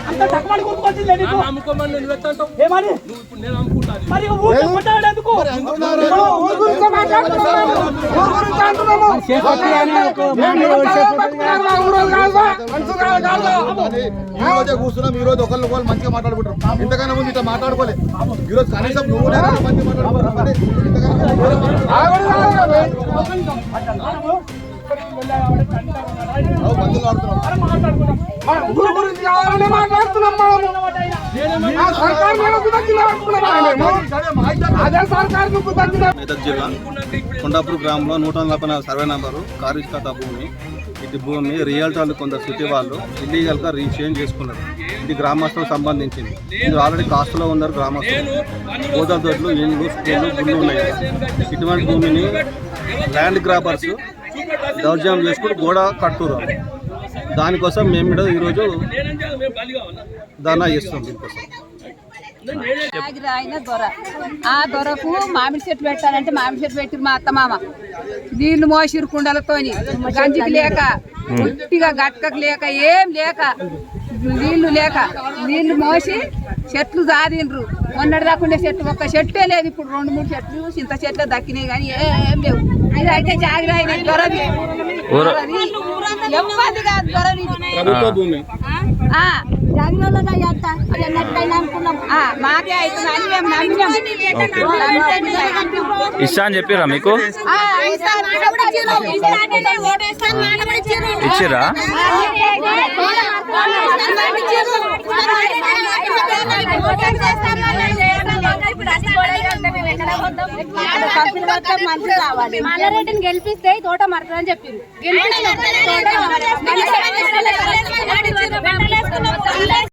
అంత తక్కువ గుర్తుకొచ్చింది నీకు అమ్ముకోమని నువ్వు ఎత్తంటావు ఏమని నువ్వు ఇప్పుడు నేను అమ్ముకుంటాను మరి ఊరు కొట్టాడేందుకు కూర్చున్నాం ఈ రోజు ఒకళ్ళు మంచిగా మాట్లాడుకుంటారు ఇంతకన్నా ముందు ఇట్లా మాట్లాడుకోలేదు ఈ రోజు కనీసం నువ్వు మంచిగా మెదక్ జిల్లా కొండాపూర్ గ్రామంలో 144 సర్వే నంబరు కారిష్కత భూమి ఇది భూమి రియల్టర్లు కొందరు సిటీ వాళ్ళు ఇల్లీగల్గా రిజిస్ట్రేషన్ చేసుకున్నారు. ఇది గ్రామస్తులకు సంబంధించింది. ఇది ఆల్రెడీ కాస్ట్లో ఉన్నారు గ్రామస్తులు. గోదాదొడ్లు ఇండ్లు స్కూళ్ళు గుళ్ళు ఉన్నాయి. ఇటువంటి భూమిని ల్యాండ్ గ్రాబర్స్ దౌర్జన్యం చేసుకుని గోడ కట్టురు. దానికోసం మేము కూడా ఈరోజు ధర్నా చేస్తాం. దీనికోసం ఆయన దొర ఆ దొరకు మామిడి చెట్లు పెట్టాలంటే మామిడి చెట్లు పెట్టి మా అత్తమామ నీళ్లు మోసిరు కుండలతోని గంజికి లేక గట్టిగా గట్టకు లేక ఏం లేక నీళ్లు మోసి చెట్లు జాదిండ్రు. మొన్నటి దాకుండే చెట్లు ఒక్క చెట్టే లేదు. ఇప్పుడు 2-3 చెట్లు చింత చెట్లు దక్కినాయి కానీ ఏం లేవు. ఇది అయితే జాగిర అయిన దొరది ఎవ్వది కాదు దొరది మాకే అవుతుంది మేము నమ్మినాం. ఇష్టా అని చెప్పారా మీకు ఇచ్చిరా? మల్లారెడ్డిని గెలిపిస్తే తోట మరకదని చెప్పింది.